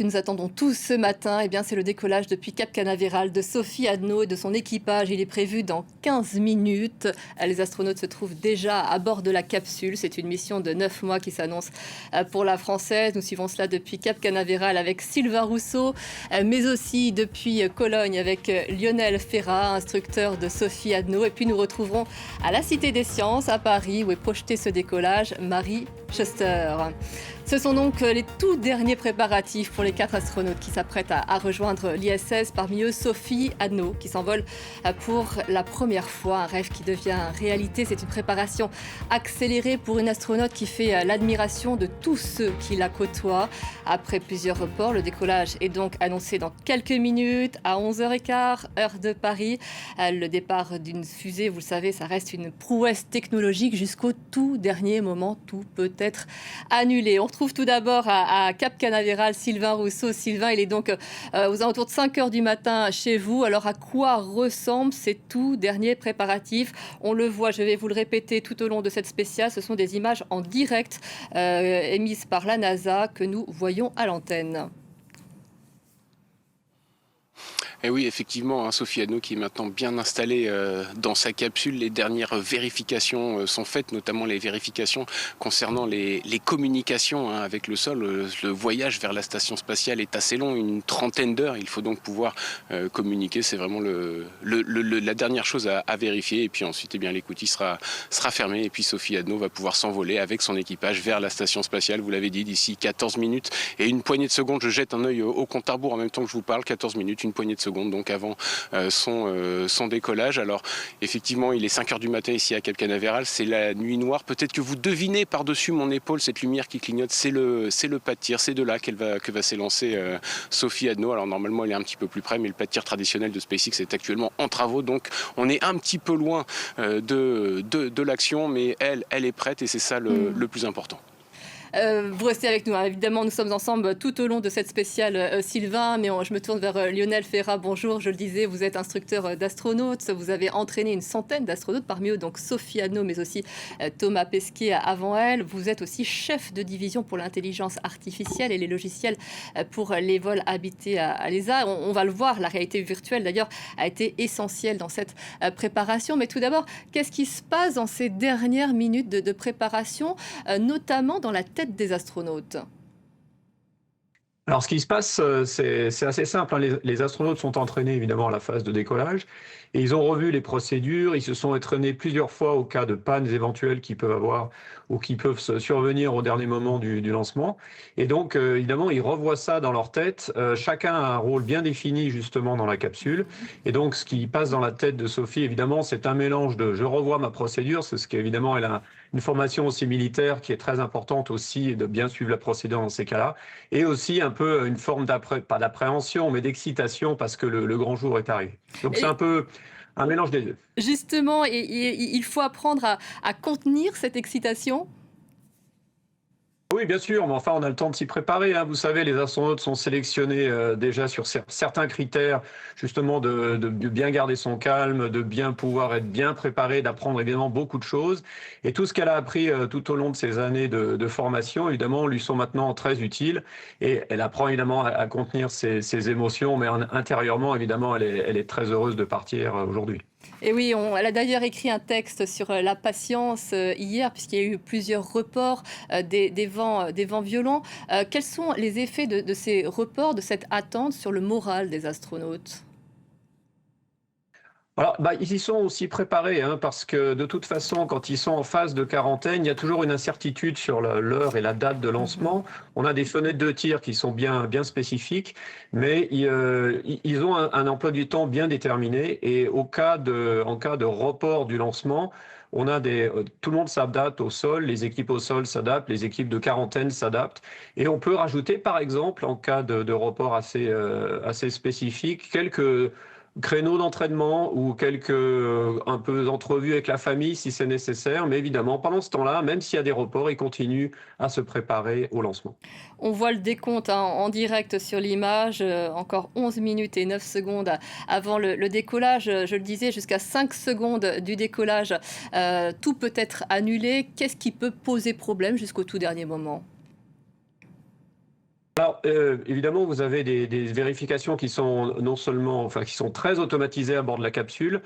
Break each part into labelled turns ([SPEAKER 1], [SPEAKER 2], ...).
[SPEAKER 1] Que nous attendons tous ce matin, eh bien, c'est le décollage depuis Cap Canaveral de Sophie Adno et de son équipage. Il est prévu dans 15 minutes. Les astronautes se trouvent déjà à bord de la capsule. C'est une mission de 9 mois qui s'annonce pour la Française. Nous suivons cela depuis Cap Canaveral avec Sylvain Rousseau, mais aussi depuis Cologne avec Lionel Ferrat, instructeur de Sophie Adno. Et puis nous retrouverons à la Cité des Sciences à Paris où est projeté ce décollage Marie Schuster. Ce sont donc les tout derniers préparatifs pour les 4 astronautes qui s'apprêtent à rejoindre l'ISS. Parmi eux, Sophie Adno, qui s'envole pour la première fois. Un rêve qui devient réalité. C'est une préparation accélérée pour une astronaute qui fait l'admiration de tous ceux qui la côtoient. Après plusieurs reports, le décollage est donc annoncé dans quelques minutes, à 11h15, heure de Paris. Le départ d'une fusée, vous le savez, ça reste une prouesse technologique. Jusqu'au tout dernier moment, tout peut être annulé. On retrouve tout d'abord à Cap Canaveral Sylvain Rousseau. Sylvain, il est donc aux alentours de 5 heures du matin chez vous. Alors à quoi ressemblent ces tout derniers préparatifs? On le voit, je vais vous le répéter tout au long de cette spéciale, ce sont des images en direct émises par la NASA que nous voyons à l'antenne.
[SPEAKER 2] Et oui, effectivement, Sophie Adno qui est maintenant bien installée dans sa capsule. Les dernières vérifications sont faites, notamment les vérifications concernant les communications avec le sol. Le voyage vers la station spatiale est assez long, une trentaine d'heures. Il faut donc pouvoir communiquer. C'est vraiment la dernière chose à vérifier. Et puis ensuite, l'écoutille sera fermée. Et puis Sophie Adno va pouvoir s'envoler avec son équipage vers la station spatiale. Vous l'avez dit, d'ici 14 minutes et une poignée de secondes. Je jette un œil au compte à rebours en même temps que je vous parle. 14 minutes, une poignée de secondes. Donc avant son décollage. Alors effectivement, il est 5 heures du matin ici à Cap Canaveral, c'est la nuit noire. Peut-être que vous devinez par-dessus mon épaule cette lumière qui clignote, c'est le pas de tir, c'est de là que va s'élancer Sophie Adno. Alors normalement, elle est un petit peu plus près, mais le pas de tir traditionnel de SpaceX est actuellement en travaux, donc on est un petit peu loin de l'action, mais elle est prête et c'est ça le plus important.
[SPEAKER 1] Vous restez avec nous, hein. Évidemment, nous sommes ensemble tout au long de cette spéciale Sylvain, mais je me tourne vers Lionel Ferrat. Bonjour, je le disais, vous êtes instructeur d'astronautes, vous avez entraîné une centaine d'astronautes, parmi eux donc Sophie Adno, mais aussi Thomas Pesquet avant elle. Vous êtes aussi chef de division pour l'intelligence artificielle et les logiciels pour les vols habités à l'ESA. On va le voir, la réalité virtuelle d'ailleurs a été essentielle dans cette préparation. Mais tout d'abord, qu'est-ce qui se passe dans ces dernières minutes de préparation, notamment dans la tête des astronautes?
[SPEAKER 3] Alors, ce qui se passe, c'est assez simple, hein. Les astronautes sont entraînés évidemment à la phase de décollage et ils ont revu les procédures. Ils se sont entraînés plusieurs fois au cas de pannes éventuelles qu'ils peuvent avoir ou qui peuvent survenir au dernier moment du lancement. Et donc, évidemment, ils revoient ça dans leur tête. Chacun a un rôle bien défini justement dans la capsule. Et donc, ce qui passe dans la tête de Sophie, évidemment, c'est un mélange de je revois ma procédure, c'est ce qu'évidemment elle a une formation aussi militaire qui est très importante aussi de bien suivre la procédure dans ces cas-là. Et aussi un peu une forme pas d'appréhension, mais d'excitation parce que le grand jour est arrivé. Donc c'est
[SPEAKER 1] Et
[SPEAKER 3] un peu un mélange des deux.
[SPEAKER 1] justement, il faut apprendre à contenir cette excitation.
[SPEAKER 3] Oui, bien sûr, mais enfin, on a le temps de s'y préparer, hein. Vous savez, les astronautes sont sélectionnés déjà sur certains critères, justement de bien garder son calme, de bien pouvoir être bien préparé, d'apprendre évidemment beaucoup de choses. Et tout ce qu'elle a appris tout au long de ces années de formation, évidemment, lui sont maintenant très utiles. Et elle apprend évidemment à contenir ses émotions, mais intérieurement, évidemment, elle est très heureuse de partir aujourd'hui.
[SPEAKER 1] Et oui, elle a d'ailleurs écrit un texte sur la patience hier, puisqu'il y a eu plusieurs reports, des vents violents. Quels sont les effets de ces reports, de cette attente sur le moral des astronautes?
[SPEAKER 3] Alors, ils y sont aussi préparés, hein, parce que de toute façon, quand ils sont en phase de quarantaine, il y a toujours une incertitude sur l'heure et la date de
[SPEAKER 1] Mhm.
[SPEAKER 3] lancement. On a des fenêtres de tir qui sont bien spécifiques, mais ils ont un emploi du temps bien déterminé. Et en cas de report du lancement, tout le monde s'adapte au sol, les équipes au sol s'adaptent, les équipes de quarantaine s'adaptent. Et on peut rajouter, par exemple, en cas de report assez spécifique, quelques créneaux d'entraînement ou quelques un peu entrevues avec la famille si c'est nécessaire. Mais évidemment, pendant ce temps-là, même s'il y a des reports, ils continuent à se préparer au lancement.
[SPEAKER 1] On voit le décompte hein, en direct sur l'image, encore 11 minutes et 9 secondes avant le décollage. Je le disais, jusqu'à 5 secondes du décollage, tout peut être annulé. Qu'est-ce qui peut poser problème jusqu'au tout dernier moment?
[SPEAKER 3] Alors, évidemment, vous avez des vérifications qui sont non seulement, enfin, qui sont très automatisées à bord de la capsule.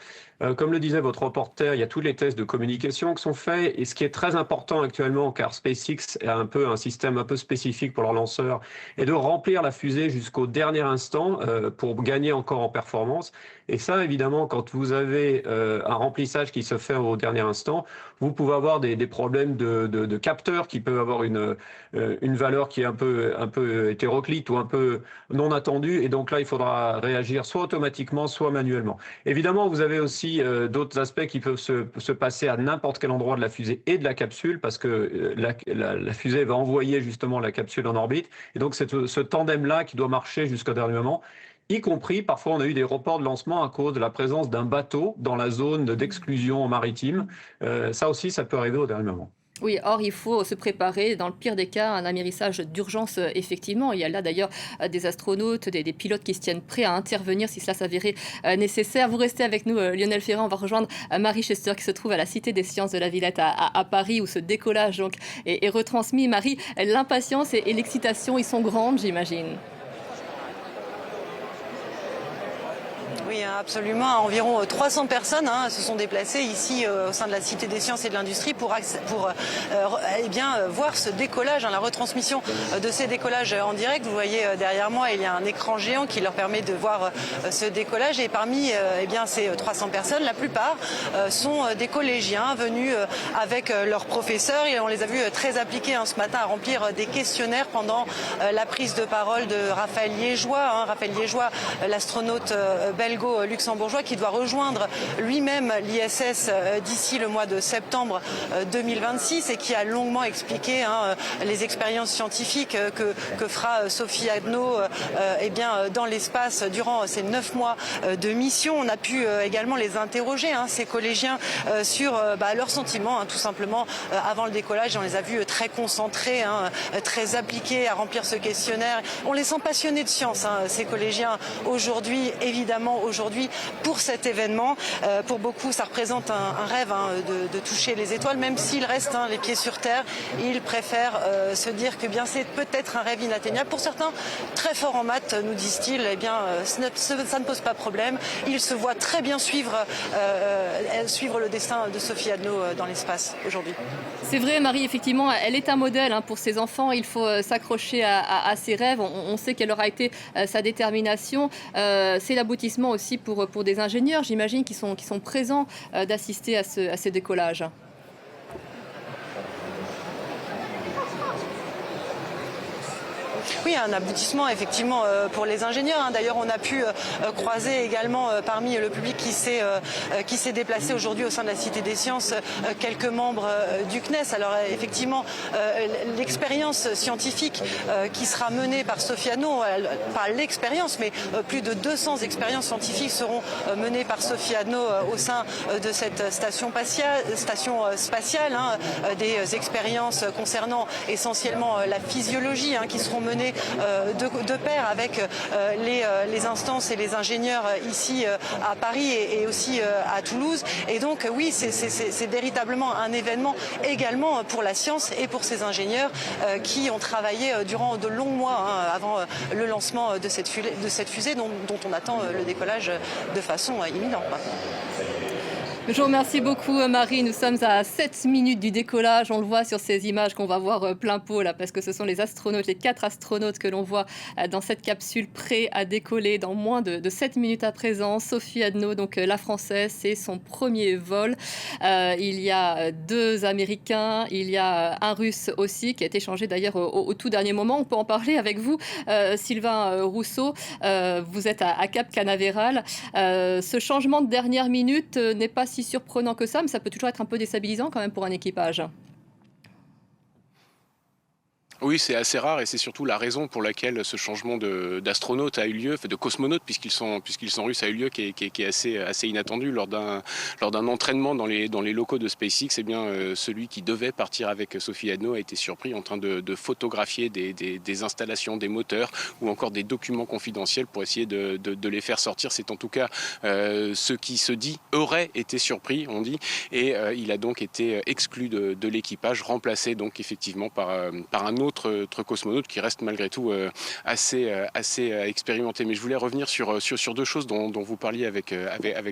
[SPEAKER 3] Comme le disait votre reporter, il y a tous les tests de communication qui sont faits. Et ce qui est très important actuellement, car SpaceX a un système un peu spécifique pour leur lanceur, est de remplir la fusée jusqu'au dernier instant pour gagner encore en performance. Et ça, évidemment, quand vous avez un remplissage qui se fait au dernier instant, vous pouvez avoir des problèmes de capteurs qui peuvent avoir une valeur qui est un peu hétéroclite ou un peu non attendue. Et donc là, il faudra réagir soit automatiquement, soit manuellement. Évidemment, vous avez aussi d'autres aspects qui peuvent se passer à n'importe quel endroit de la fusée et de la capsule, parce que la fusée va envoyer justement la capsule en orbite. Et donc, c'est ce tandem-là qui doit marcher jusqu'au dernier moment. Y compris, parfois, on a eu des reports de lancement à cause de la présence d'un bateau dans la zone d'exclusion maritime. Ça aussi, ça peut arriver au dernier moment.
[SPEAKER 1] Oui, or il faut se préparer, dans le pire des cas, un amérissage d'urgence, effectivement. Il y a là d'ailleurs des astronautes, des pilotes qui se tiennent prêts à intervenir si cela s'avérait nécessaire. Vous restez avec nous, Lionel Ferrand. On va rejoindre Marie Chester qui se trouve à la Cité des Sciences de la Villette à Paris, où ce décollage donc, est retransmis. Marie, l'impatience et l'excitation, ils sont grandes, j'imagine.
[SPEAKER 4] Oui, absolument. Environ 300 personnes se sont déplacées ici au sein de la Cité des Sciences et de l'Industrie pour voir ce décollage, la retransmission de ces décollages en direct. Vous voyez derrière moi, il y a un écran géant qui leur permet de voir ce décollage. Et parmi ces 300 personnes, la plupart sont des collégiens venus avec leurs professeurs. Et on les a vus très appliqués ce matin à remplir des questionnaires pendant la prise de parole de Raphaël Liégeois. Raphaël Liégeois, l'astronaute belgo-luxembourgeois qui doit rejoindre lui-même l'ISS d'ici le mois de septembre 2026 et qui a longuement expliqué les expériences scientifiques que fera Sophie Adno dans l'espace durant ces 9 mois de mission. On a pu également les interroger, ces collégiens, sur leurs sentiments, tout simplement, avant le décollage. On les a vus très concentrés, très appliqués à remplir ce questionnaire. On les sent passionnés de science, ces collégiens, évidemment aujourd'hui pour cet événement. Pour beaucoup, ça représente un rêve de toucher les étoiles, même s'ils restent les pieds sur terre. Ils préfèrent se dire que c'est peut-être un rêve inatteignable. Pour certains, très forts en maths, nous disent-ils, ça ne pose pas problème. Ils se voient très bien suivre le destin de Sophie Adno dans l'espace aujourd'hui.
[SPEAKER 1] C'est vrai, Marie, effectivement, elle est un modèle pour ses enfants. Il faut s'accrocher à ses rêves. On sait quelle aura été sa détermination. C'est l'aboutissement aussi pour des ingénieurs, j'imagine, qui sont présents d'assister à ce décollage.
[SPEAKER 4] Oui, un aboutissement effectivement pour les ingénieurs. D'ailleurs, on a pu croiser également parmi le public qui s'est déplacé aujourd'hui au sein de la Cité des Sciences quelques membres du CNES. Alors effectivement, l'expérience scientifique qui sera menée par Sophie Adno, pas l'expérience, mais plus de 200 expériences scientifiques seront menées par Sophie Adno au sein de cette station spatiale, des expériences concernant essentiellement la physiologie qui seront menées de pair avec les instances et les ingénieurs ici à Paris et aussi à Toulouse. Et donc oui, c'est véritablement un événement également pour la science et pour ces ingénieurs qui ont travaillé durant de longs mois avant le lancement de cette fusée dont on attend le décollage de façon imminente.
[SPEAKER 1] Je vous remercie beaucoup, Marie. Nous sommes à 7 minutes du décollage. On le voit sur ces images qu'on va voir plein pot là, parce que ce sont les 4 astronautes que l'on voit dans cette capsule prêts à décoller dans moins de 7 minutes à présent. Sophie Adno, donc la française, c'est son premier vol. Il y a 2 Américains, il y a un Russe aussi, qui a été changé d'ailleurs au tout dernier moment. On peut en parler avec vous, Sylvain Rousseau. Vous êtes à Cap Canaveral. Ce changement de dernière minute n'est pas si surprenant que ça, mais ça peut toujours être un peu déstabilisant quand même pour un équipage.
[SPEAKER 2] Oui, c'est assez rare et c'est surtout la raison pour laquelle ce changement d'astronaute a eu lieu, de cosmonaute puisqu'ils sont russes, a eu lieu, qui est assez inattendu lors d'un entraînement dans les locaux de SpaceX. Eh bien, celui qui devait partir avec Sophie Adno a été surpris en train de photographier des installations, des moteurs ou encore des documents confidentiels pour essayer de les faire sortir. C'est en tout cas ce qui se dit aurait été surpris, on dit, et il a donc été exclu de l'équipage, remplacé donc effectivement par un autre autres cosmonautes qui restent malgré tout assez expérimentés. Mais je voulais revenir sur deux choses dont vous parliez avec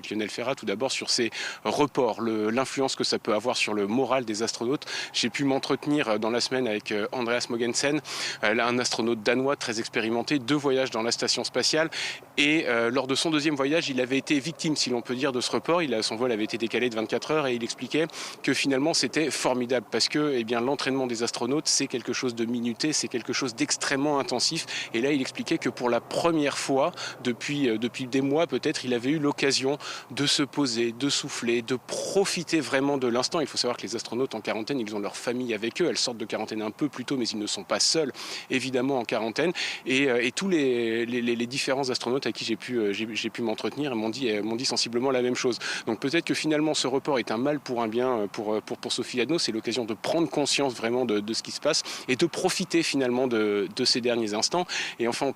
[SPEAKER 2] Lionel Ferrat. Tout d'abord sur ces reports, l'influence que ça peut avoir sur le moral des astronautes. J'ai pu m'entretenir dans la semaine avec Andreas Mogensen, un astronaute danois très expérimenté, 2 voyages dans la station spatiale. Et lors de son 2e voyage, il avait été victime, si l'on peut dire, de ce report. Son vol avait été décalé de 24 heures et il expliquait que finalement c'était formidable parce que l'entraînement des astronautes, c'est quelque chose de minuté, c'est quelque chose d'extrêmement intensif. Et là, il expliquait que pour la première fois, depuis des mois peut-être, il avait eu l'occasion de se poser, de souffler, de profiter vraiment de l'instant. Il faut savoir que les astronautes en quarantaine, ils ont leur famille avec eux. Elles sortent de quarantaine un peu plus tôt, mais ils ne sont pas seuls, évidemment, en quarantaine. Et tous les différents astronautes avec qui j'ai pu m'entretenir m'ont dit sensiblement la même chose. Donc peut-être que finalement, ce report est un mal pour un bien pour Sophie Adno. C'est l'occasion de prendre conscience vraiment de ce qui se passe et de profiter finalement de ces derniers instants. Et enfin,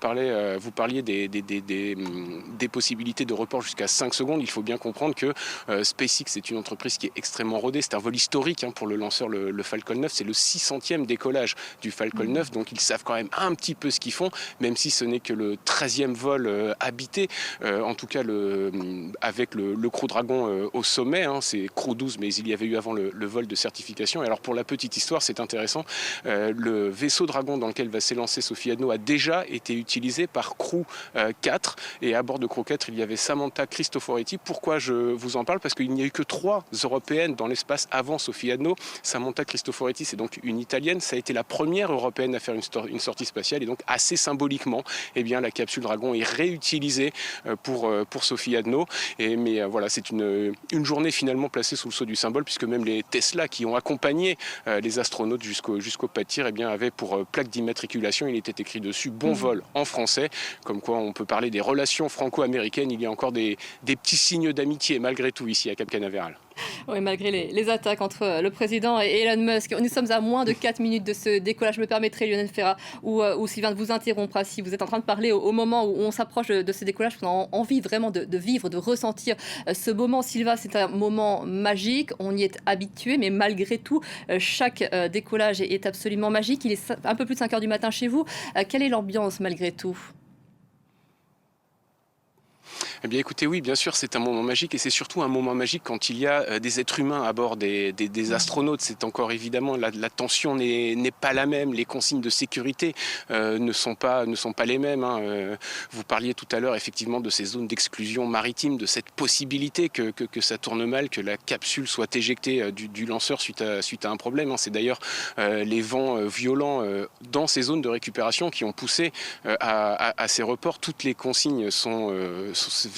[SPEAKER 2] vous parliez des possibilités de report jusqu'à 5 secondes. Il faut bien comprendre que SpaceX est une entreprise qui est extrêmement rodée. C'est un vol historique pour le lanceur, le Falcon 9. C'est le 600e décollage du Falcon 9. Donc ils savent quand même un petit peu ce qu'ils font, même si ce n'est que le 13e vol habité. En tout cas, avec le Crew Dragon au sommet. C'est Crew 12, mais il y avait eu avant le vol de certification. Et alors pour la petite histoire, c'est intéressant. Le vaisseau Dragon dans lequel va s'élancer Sophie Adno a déjà été utilisé par Crew 4. Et à bord de Crew 4, il y avait Samantha Cristoforetti. Pourquoi je vous en parle? Parce qu'il n'y a eu que 3 Européennes dans l'espace avant Sophie Adno. Samantha Cristoforetti, c'est donc une Italienne. Ça a été la première Européenne à faire une sortie spatiale. Et donc assez symboliquement, la capsule Dragon est réutilisée pour Sophie Adno. Mais voilà, c'est une journée finalement placée sous le sceau du symbole, puisque même les Tesla qui ont accompagné les astronautes jusqu'au pas de tir, avaient pour plaque d'immatriculation, il était écrit dessus bon vol en français, comme quoi on peut parler des relations franco-américaines. Il y a encore des petits signes d'amitié malgré tout ici à Cap Canaveral.
[SPEAKER 1] Oui, malgré les attaques entre le président et Elon Musk. Nous sommes à moins de 4 minutes de ce décollage. Je me permettrai, Lionel Ferrat, ou Sylvain, de vous interrompre si vous êtes en train de parler au moment où on s'approche de ce décollage. On a envie vraiment de vivre, de ressentir ce moment. Sylvain, c'est un moment magique. On y est habitué, mais malgré tout, chaque décollage est absolument magique. Il est un peu plus de 5 heures du matin chez vous. Quelle est l'ambiance malgré tout ?
[SPEAKER 2] Eh bien écoutez, oui, bien sûr, c'est un moment magique et c'est surtout un moment magique quand il y a des êtres humains à bord des astronautes. C'est encore évidemment, la tension n'est pas la même, les consignes de sécurité ne sont pas les mêmes. Vous parliez tout à l'heure effectivement de ces zones d'exclusion maritime, de cette possibilité que ça tourne mal, que la capsule soit éjectée du lanceur suite à un problème. C'est d'ailleurs les vents violents dans ces zones de récupération qui ont poussé à ces reports. Toutes les consignes sont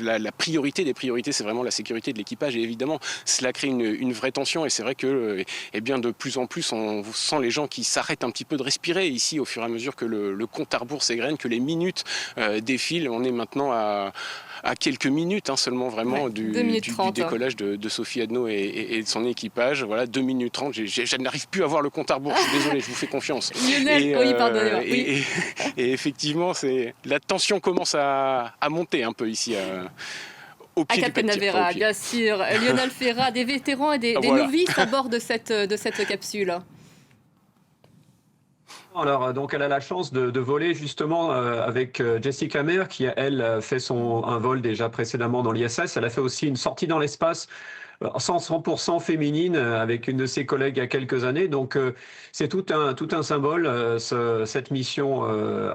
[SPEAKER 2] la priorité des priorités, c'est vraiment la sécurité de l'équipage. Et évidemment, cela crée une vraie tension. Et c'est vrai que de plus en plus, on sent les gens qui s'arrêtent un petit peu de respirer ici au fur et à mesure que le compte à rebours s'égrène, que les minutes défilent. On est maintenant à quelques minutes seulement vraiment du décollage de Sophie Adno et de son équipage. Voilà, 2 minutes 30. Je n'arrive plus à voir le compte à rebours. Je suis désolé, je vous fais confiance.
[SPEAKER 1] Lionel, oui, pardonnez-moi.
[SPEAKER 2] Et effectivement, la tension commence à monter un peu ici. Au pied
[SPEAKER 1] à Cap Canaveral, bien sûr. Lionel Ferrat, des vétérans et des novices à bord de cette capsule.
[SPEAKER 3] Alors, donc, elle a la chance de voler justement avec Jessica Meir, qui, elle, fait un vol déjà précédemment dans l'ISS. Elle a fait aussi une sortie dans l'espace 100% féminine avec une de ses collègues il y a quelques années. Donc, c'est tout un symbole, cette mission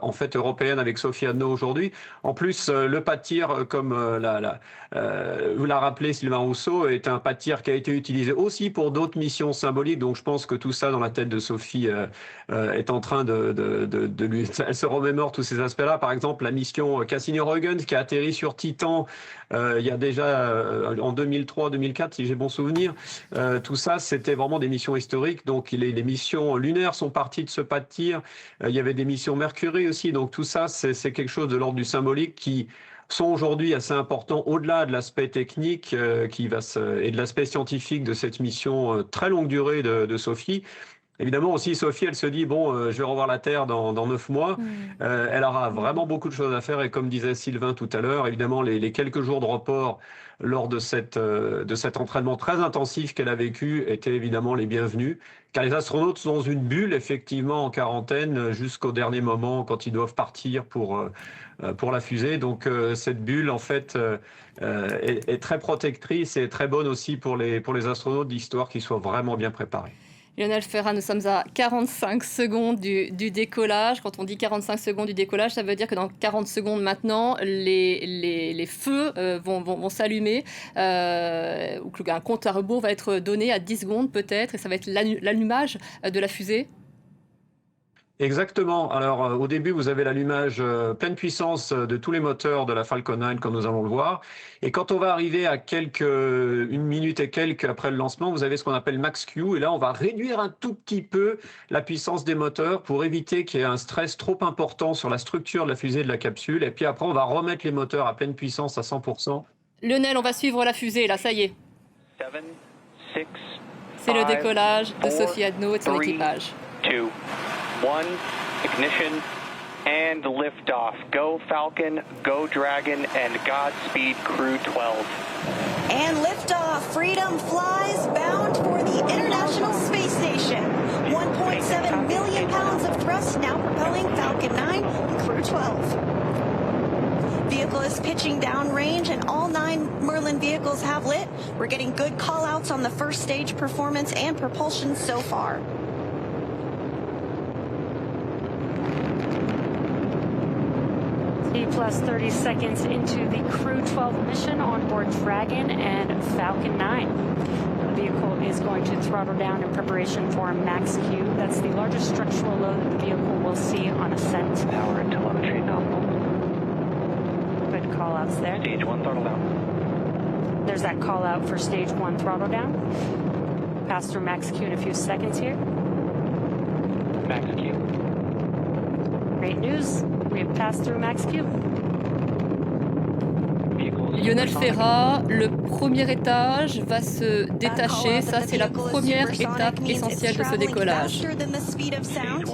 [SPEAKER 3] en fait européenne avec Sophie Adno aujourd'hui. En plus, le pas de tir, comme vous l'a rappelé Sylvain Rousseau, est un pas de tir qui a été utilisé aussi pour d'autres missions symboliques. Donc, je pense que tout ça dans la tête de Sophie est en train de lui... Elle se remémore tous ces aspects-là. Par exemple, la mission Cassini-Huygens qui a atterri sur Titan il y a déjà en 2003-2004, si j'ai bon souvenir. Tout ça, c'était vraiment des missions historiques. Donc, les missions lunaires sont parties de ce pas de tir. Il y avait des missions Mercury aussi. Donc, tout ça, c'est quelque chose de l'ordre du symbolique qui sont aujourd'hui assez importants au-delà de l'aspect technique et de l'aspect scientifique de cette mission très longue durée de Sophie. Évidemment aussi, Sophie, elle se dit, bon, je vais revoir la Terre dans 9 mois. Elle aura vraiment beaucoup de choses à faire. Et comme disait Sylvain tout à l'heure, évidemment, les quelques jours de report lors de cet entraînement très intensif qu'elle a vécu étaient évidemment les bienvenus. Car les astronautes sont dans une bulle, effectivement, en quarantaine jusqu'au dernier moment quand ils doivent partir pour la fusée. Donc cette bulle, en fait, est très protectrice et très bonne aussi pour les astronautes, d'histoire qu'ils soient vraiment bien préparés.
[SPEAKER 1] Lionel Ferrat, nous sommes à 45 secondes du décollage. Quand on dit 45 secondes du décollage, ça veut dire que dans 40 secondes maintenant, les feux vont s'allumer, ou qu'un compte à rebours va être donné à 10 secondes peut-être, et ça va être l'allumage de la fusée.
[SPEAKER 3] Exactement. Alors, au début, vous avez l'allumage pleine puissance de tous les moteurs de la Falcon 9, comme nous allons le voir. Et quand on va arriver à une minute et quelques après le lancement, vous avez ce qu'on appelle max Q. Et là, on va réduire un tout petit peu la puissance des moteurs pour éviter qu'il y ait un stress trop important sur la structure de la fusée et de la capsule. Et puis après, on va remettre les moteurs à pleine puissance à 100%.
[SPEAKER 1] Lionel, on va suivre la fusée, là, ça y est.
[SPEAKER 5] 7, 6,
[SPEAKER 1] C'est le décollage de
[SPEAKER 5] 4,
[SPEAKER 1] Sophie Adno et de son
[SPEAKER 5] 3,
[SPEAKER 1] équipage.
[SPEAKER 5] 2, 1, ignition, and liftoff. Go Falcon, go Dragon, and Godspeed Crew 12.
[SPEAKER 6] And liftoff. Freedom flies bound for the International Space Station. 1.7 million pounds of thrust now propelling Falcon 9 and Crew 12. Vehicle is pitching downrange and all 9 Merlin vehicles have lit. We're getting good call-outs on the first stage performance and propulsion so far.
[SPEAKER 7] Plus 30 seconds into the Crew 12 mission on board Dragon and Falcon 9. The vehicle is going to throttle down in preparation for Max Q. That's the largest structural load that the vehicle will see on ascent.
[SPEAKER 5] Power and telemetry nominal.
[SPEAKER 7] Good call outs there.
[SPEAKER 5] Stage 1 throttle down.
[SPEAKER 7] There's that call out for stage 1 throttle down. Pass through Max Q in a few seconds here.
[SPEAKER 5] Max Q.
[SPEAKER 7] Great news. We have passed through Max Q.
[SPEAKER 1] Lionel Ferrat, le premier étage va se détacher. Ça, c'est la première étape essentielle de ce décollage.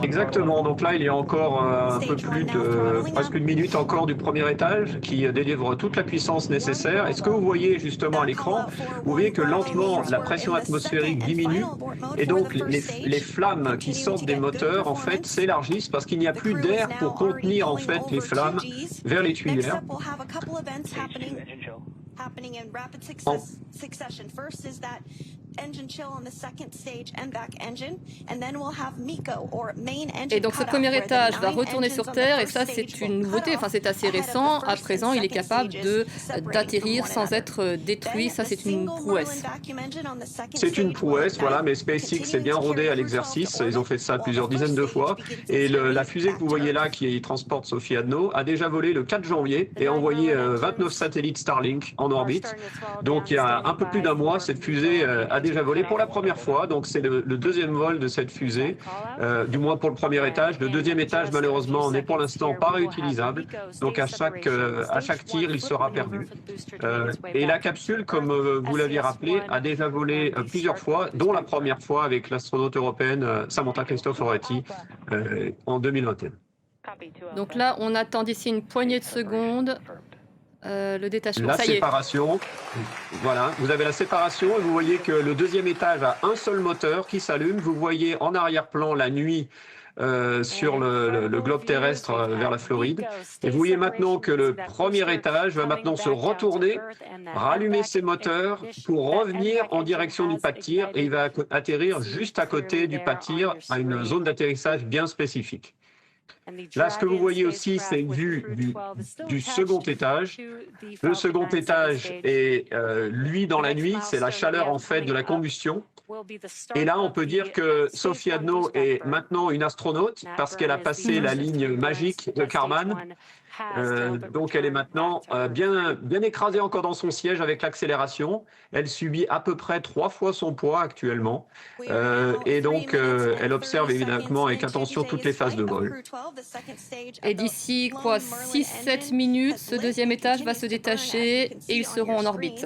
[SPEAKER 3] Exactement. Donc là, il y a encore un peu plus de presque une minute encore du premier étage qui délivre toute la puissance nécessaire. Et ce que vous voyez justement à l'écran, vous voyez que lentement la pression atmosphérique diminue et donc les flammes qui sortent des moteurs en fait s'élargissent parce qu'il n'y a plus d'air pour contenir en fait les flammes vers les tuyères.
[SPEAKER 6] Happening in rapid succession. First is that engine chill on the second stage and back engine, and then we'll have MECO or main engine.
[SPEAKER 1] Et donc ce premier étage va retourner sur Terre et ça c'est une nouveauté, enfin c'est assez récent. À présent il est capable d'atterrir sans être détruit, ça c'est une prouesse.
[SPEAKER 3] C'est une prouesse, voilà, mais SpaceX est bien rodé à l'exercice, ils ont fait ça plusieurs dizaines de fois. Et la fusée que vous voyez là qui transporte Sophie Adno a déjà volé le 4 janvier et envoyé 29 satellites Starlink en orbite. Donc il y a un peu plus d'un mois, cette fusée a déjà volé pour la première fois. Donc c'est le deuxième vol de cette fusée, du moins pour le premier étage. Le deuxième étage, malheureusement, n'est pour l'instant pas réutilisable. Donc à chaque tir, il sera perdu. Et la capsule, comme vous l'aviez rappelé, a déjà volé plusieurs fois, dont la première fois avec l'astronaute européenne Samantha Cristoforetti en 2021.
[SPEAKER 1] Donc là, on attend d'ici une poignée de secondes. Le détachement.
[SPEAKER 3] La
[SPEAKER 1] ça y est.
[SPEAKER 3] séparation, voilà, vous avez la séparation et vous voyez que le deuxième étage a un seul moteur qui s'allume. Vous voyez en arrière-plan la nuit sur le globe terrestre vers la Floride. Et vous voyez maintenant que le premier étage va maintenant se retourner, rallumer ses moteurs pour revenir en direction du pas de tir et il va atterrir juste à côté du pas de tir à une zone d'atterrissage bien spécifique. Là, ce que vous voyez aussi, c'est une vue du second étage. Le second étage est, lui, dans la nuit, c'est la chaleur, en fait, de la combustion. Et là, on peut dire que Sophie Adno est maintenant une astronaute parce qu'elle a passé la ligne magique de Kármán. Donc, elle est maintenant bien écrasée encore dans son siège avec l'accélération. Elle subit à peu près 3 fois son poids actuellement. Et donc, elle observe évidemment avec attention toutes les phases de vol.
[SPEAKER 1] Et d'ici, 6-7 minutes, ce deuxième étage va se détacher et ils seront en orbite.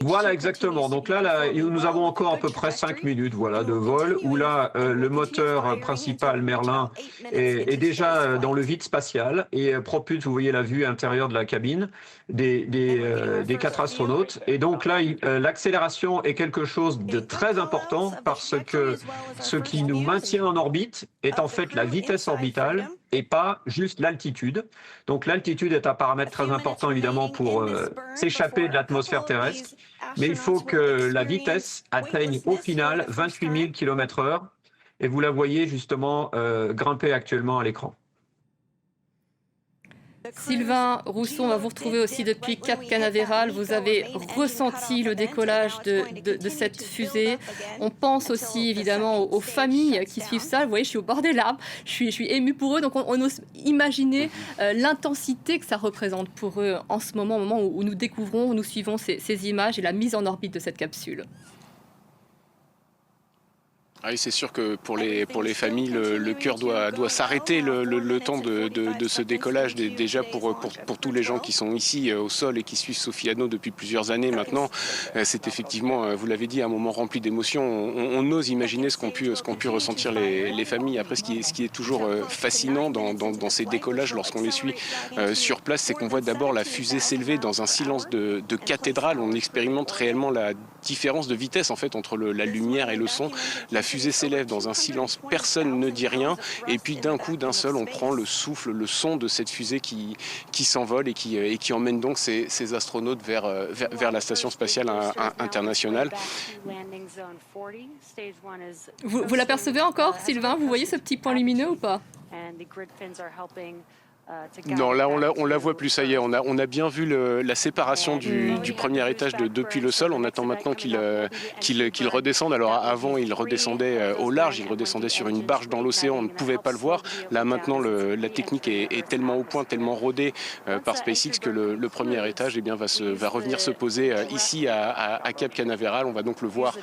[SPEAKER 3] Voilà, exactement. Donc là, nous avons encore à peu près 5 minutes voilà, de vol, où là, le moteur principal Merlin est déjà dans le vide spatial et propulse, vous voyez la vue intérieure de la cabine des 4 astronautes. Et donc là, l'accélération est quelque chose de très important parce que ce qui nous maintient en orbite est en fait la vitesse orbitale et pas juste l'altitude. Donc l'altitude est un paramètre très important évidemment pour s'échapper de l'atmosphère terrestre, mais il faut que la vitesse atteigne au final 28 000 km/h et vous la voyez justement grimper actuellement à l'écran.
[SPEAKER 1] Sylvain Rousseau, on va vous retrouver aussi depuis Cap Canaveral. Vous avez ressenti le décollage de cette fusée. On pense aussi évidemment aux familles qui suivent ça. Vous voyez, je suis au bord des larmes. Je suis émue pour eux. Donc on ose imaginer l'intensité que ça représente pour eux en ce moment, au moment où nous découvrons, où nous suivons ces images et la mise en orbite de cette capsule.
[SPEAKER 2] Oui, c'est sûr que pour les familles, le cœur doit s'arrêter le temps de ce décollage. Déjà pour tous les gens qui sont ici au sol et qui suivent Sophie Hadno depuis plusieurs années maintenant, c'est effectivement, vous l'avez dit, un moment rempli d'émotions. On ose imaginer ce qu'ont pu ressentir les familles. Après, ce qui est toujours fascinant dans ces décollages lorsqu'on les suit sur place, c'est qu'on voit d'abord la fusée s'élever dans un silence de cathédrale. On expérimente réellement la différence de vitesse en fait entre la lumière et le son. La fusée s'élève dans un silence, personne ne dit rien, et puis d'un coup, d'un seul, on prend le souffle, le son de cette fusée qui s'envole et qui emmène donc ces astronautes vers la station spatiale internationale.
[SPEAKER 1] Vous l'apercevez encore, Sylvain? Vous voyez ce petit point lumineux ou pas?
[SPEAKER 2] Non, là on la voit plus, ça y est, on a bien vu la séparation du premier étage depuis le sol. On attend maintenant qu'il redescende. Alors avant il redescendait au large, il redescendait sur une barge dans l'océan, on ne pouvait pas le voir. Là maintenant la technique est tellement au point, tellement rodée par SpaceX que le premier étage va revenir se poser ici à Cap Canaveral. On va donc le voir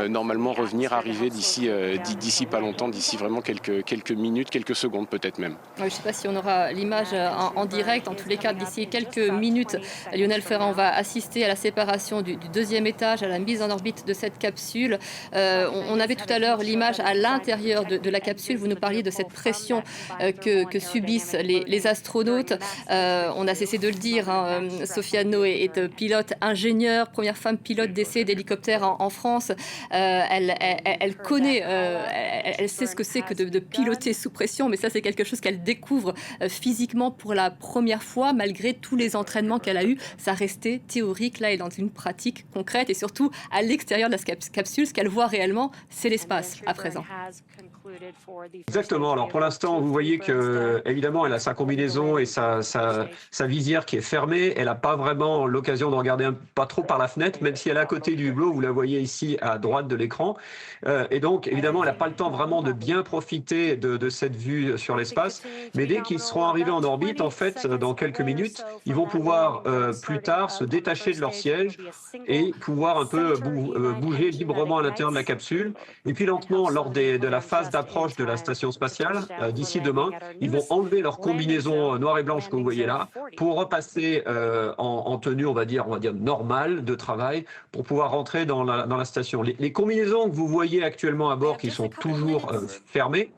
[SPEAKER 2] normalement arriver d'ici pas longtemps, d'ici vraiment quelques minutes, quelques secondes peut-être même.
[SPEAKER 1] Je ne sais pas si on aura l'image en direct. En tous les cas, d'ici quelques minutes, Lionel Ferrand va assister à la séparation du deuxième étage, à la mise en orbite de cette capsule. On avait tout à l'heure l'image à l'intérieur de la capsule. Vous nous parliez de cette pression que subissent les astronautes. On a cessé de le dire, Sophie Hadno est pilote ingénieure, première femme pilote d'essai d'hélicoptère en France. Elle connaît, elle sait ce que c'est que de piloter sous pression, mais ça c'est quelque chose qu'elle découvre physiquement pour la première fois, malgré tous les entraînements qu'elle a eus. Ça restait théorique, là, et dans une pratique concrète, et surtout à l'extérieur de la capsule, ce qu'elle voit réellement, c'est l'espace à présent.
[SPEAKER 3] Exactement. Alors pour l'instant, vous voyez que évidemment, elle a sa combinaison et sa visière qui est fermée. Elle n'a pas vraiment l'occasion de regarder pas trop par la fenêtre, même si elle est à côté du hublot. Vous la voyez ici à droite de l'écran. Et donc, évidemment, elle n'a pas le temps vraiment de bien profiter de cette vue sur l'espace. Mais dès qu'ils seront arrivés en orbite, en fait, dans quelques minutes, ils vont pouvoir plus tard se détacher de leur siège et pouvoir un peu bouger librement à l'intérieur de la capsule. Et puis lentement, lors de la phase d'approche de la station spatiale, d'ici demain, ils vont enlever leur combinaison noire et blanche que vous voyez là pour repasser en tenue, on va dire normale de travail pour pouvoir rentrer dans la station. Les combinaisons que vous voyez actuellement à bord qui sont toujours fermées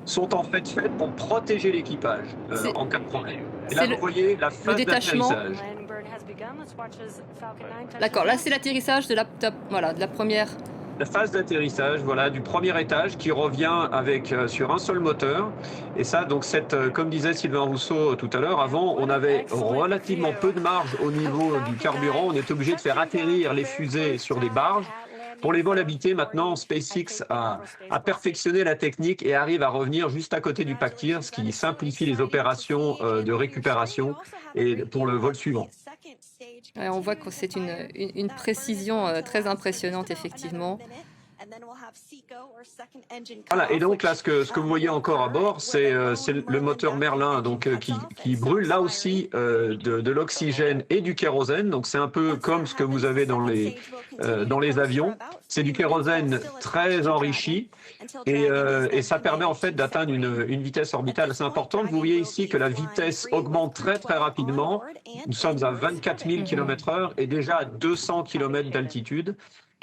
[SPEAKER 3] sont en fait faites pour protéger l'équipage en cas de problème. Et là, vous voyez la phase d'atterrissage.
[SPEAKER 1] D'accord, là c'est l'atterrissage de la première.
[SPEAKER 3] La phase d'atterrissage, voilà, du premier étage qui revient sur un seul moteur. Et ça, donc, comme disait Sylvain Rousseau tout à l'heure, avant, on avait relativement peu de marge au niveau du carburant. On était obligé de faire atterrir les fusées sur des barges. Pour les vols habités, maintenant, SpaceX a perfectionné la technique et arrive à revenir juste à côté du pack-tier, ce qui simplifie les opérations de récupération et pour le vol suivant.
[SPEAKER 1] Ouais, on voit que c'est une précision très impressionnante, effectivement.
[SPEAKER 3] Voilà, et donc là, ce que vous voyez encore à bord, c'est le moteur Merlin donc, qui brûle là aussi de l'oxygène et du kérosène. Donc c'est un peu comme ce que vous avez dans les avions. C'est du kérosène très enrichi et ça permet en fait d'atteindre une vitesse orbitale assez importante. Vous voyez ici que la vitesse augmente très très rapidement. Nous sommes à 24 000 km/h et déjà à 200 km d'altitude.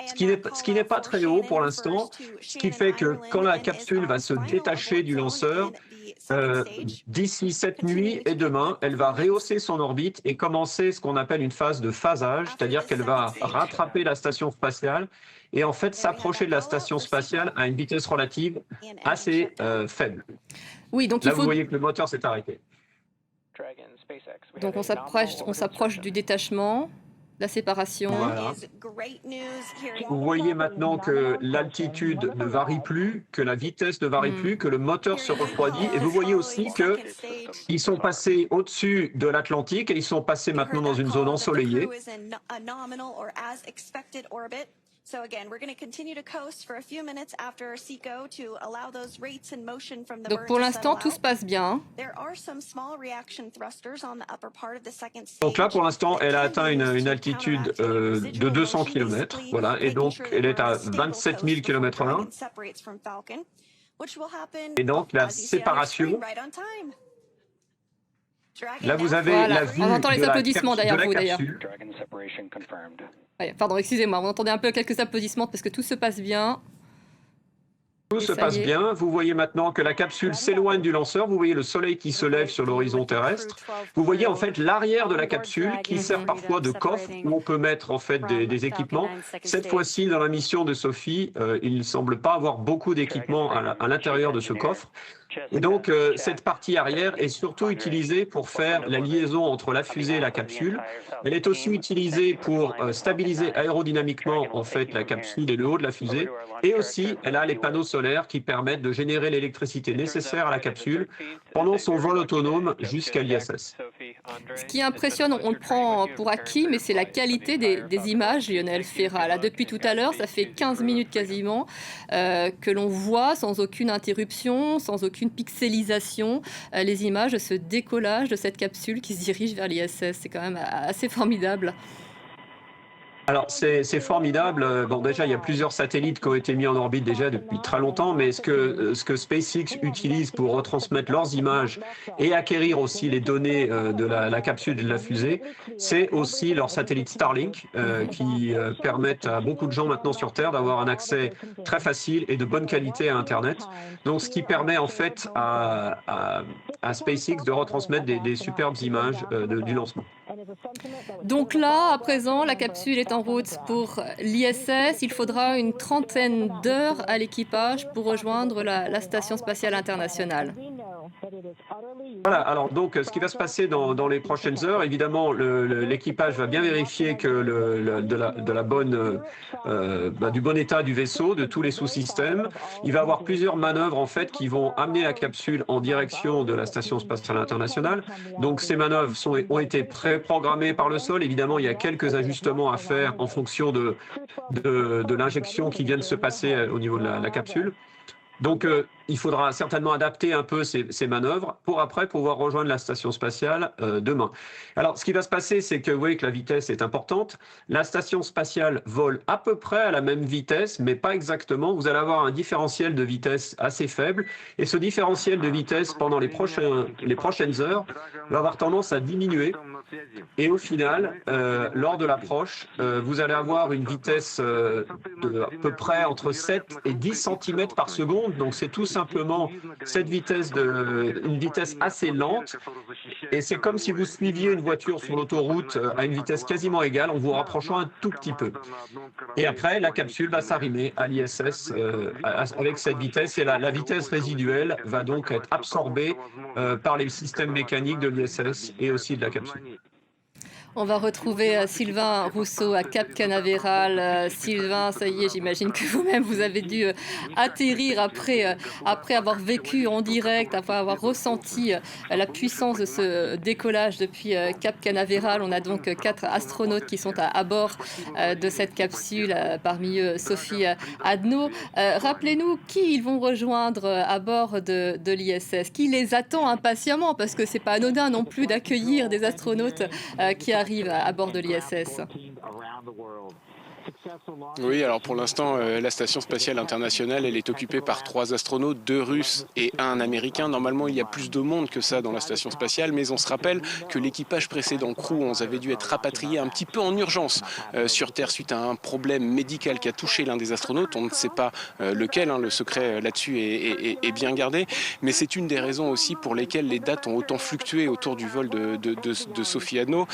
[SPEAKER 3] Ce qui n'est pas très haut pour l'instant, ce qui fait que quand la capsule va se détacher du lanceur, d'ici cette nuit et demain, elle va rehausser son orbite et commencer ce qu'on appelle une phase de phasage, c'est-à-dire qu'elle va rattraper la station spatiale et en fait s'approcher de la station spatiale à une vitesse relative assez faible.
[SPEAKER 1] Oui, donc
[SPEAKER 3] là, vous voyez que le moteur s'est arrêté.
[SPEAKER 1] Donc on s'approche du détachement. La séparation.
[SPEAKER 3] Voilà. Vous voyez maintenant que l'altitude ne varie plus, que la vitesse ne varie plus, que le moteur se refroidit. Et vous voyez aussi qu'ils sont passés au-dessus de l'Atlantique et ils sont passés maintenant dans une zone ensoleillée.
[SPEAKER 6] So again, we're going to continue to coast for a few minutes after SECO to allow those rates in motion from the
[SPEAKER 1] Donc pour l'instant, tout se passe bien.
[SPEAKER 6] There are some small reaction thrusters on the upper part of the second stage.
[SPEAKER 3] Donc là, pour l'instant, elle a atteint une altitude de 200 km, voilà, et donc elle est à 27 000 km/h. Et donc la séparation. Là, vous avez la vue.
[SPEAKER 1] On entend les applaudissements derrière vous, d'ailleurs. Pardon, excusez-moi, on entendait un peu quelques applaudissements parce que tout se passe bien.
[SPEAKER 3] Tout se passe bien. Vous voyez maintenant que la capsule s'éloigne du lanceur. Vous voyez le soleil qui se lève sur l'horizon terrestre. Vous voyez en fait l'arrière de la capsule qui sert parfois de coffre où on peut mettre en fait des équipements. Cette fois-ci, dans la mission de Sophie, il ne semble pas avoir beaucoup d'équipements à l'intérieur de ce coffre. Et donc, cette partie arrière est surtout utilisée pour faire la liaison entre la fusée et la capsule. Elle est aussi utilisée pour stabiliser aérodynamiquement en fait la capsule et le haut de la fusée. Et aussi, elle a les panneaux solaires qui permettent de générer l'électricité nécessaire à la capsule pendant son vol autonome jusqu'à l'ISS.
[SPEAKER 1] Ce qui impressionne, on le prend pour acquis, mais c'est la qualité des images, Lionel Ferrat. Là, depuis tout à l'heure, ça fait 15 minutes quasiment que l'on voit sans aucune interruption, sans aucune pixelisation, les images de ce décollage de cette capsule qui se dirige vers l'ISS. C'est quand même assez formidable.
[SPEAKER 3] Alors, c'est formidable. Bon, déjà, il y a plusieurs satellites qui ont été mis en orbite déjà depuis très longtemps, mais ce que SpaceX utilise pour retransmettre leurs images et acquérir aussi les données de la capsule et de la fusée, c'est aussi leur satellite Starlink qui permettent à beaucoup de gens maintenant sur Terre d'avoir un accès très facile et de bonne qualité à Internet. Donc, ce qui permet en fait à SpaceX de retransmettre des superbes images du lancement.
[SPEAKER 1] Donc là, à présent, la capsule est en route pour l'ISS. Il faudra une trentaine d'heures à l'équipage pour rejoindre la Station spatiale internationale.
[SPEAKER 3] Voilà, alors donc ce qui va se passer dans les prochaines heures, évidemment, l'équipage va bien vérifier que du bon état du vaisseau, de tous les sous-systèmes. Il va y avoir plusieurs manœuvres en fait qui vont amener la capsule en direction de la Station spatiale internationale. Donc ces manœuvres ont été préprogrammées par le sol. Évidemment, il y a quelques ajustements à faire en fonction de l'injection qui vient de se passer au niveau de la capsule. Donc, il faudra certainement adapter un peu ces manœuvres pour après pouvoir rejoindre la station spatiale demain. Alors, ce qui va se passer, c'est que vous voyez que la vitesse est importante. La station spatiale vole à peu près à la même vitesse, mais pas exactement. Vous allez avoir un différentiel de vitesse assez faible. Et ce différentiel de vitesse, pendant les prochaines heures, va avoir tendance à diminuer. Et au final, lors de l'approche, vous allez avoir une vitesse de à peu près entre 7 et 10 cm par seconde. Donc, c'est tout simplement cette vitesse, une vitesse assez lente. Et c'est comme si vous suiviez une voiture sur l'autoroute à une vitesse quasiment égale en vous rapprochant un tout petit peu. Et après, la capsule va s'arrimer à l'ISS avec cette vitesse. Et la vitesse résiduelle va donc être absorbée par les systèmes mécaniques de l'ISS et aussi de la capsule.
[SPEAKER 1] On va retrouver Sylvain Rousseau à Cap Canaveral. Sylvain, ça y est, j'imagine que vous-même, vous avez dû atterrir après avoir vécu en direct, après avoir ressenti la puissance de ce décollage depuis Cap Canaveral. On a donc 4 astronautes qui sont à bord de cette capsule, parmi eux Sophie Adno. Rappelez-nous qui ils vont rejoindre à bord de l'ISS, qui les attend impatiemment, parce que c'est pas anodin non plus d'accueillir des astronautes qui arrivent à bord de l'ISS.
[SPEAKER 2] Oui, alors pour l'instant, la Station spatiale internationale, elle est occupée par 3 astronautes, 2 Russes et 1 Américain. Normalement, il y a plus de monde que ça dans la Station spatiale, mais on se rappelle que l'équipage précédent, Crew 11, avait dû être rapatrié un petit peu en urgence sur Terre suite à un problème médical qui a touché l'un des astronautes. On ne sait pas lequel, le secret là-dessus est bien gardé, mais c'est une des raisons aussi pour lesquelles les dates ont autant fluctué autour du vol de Sophie Adno.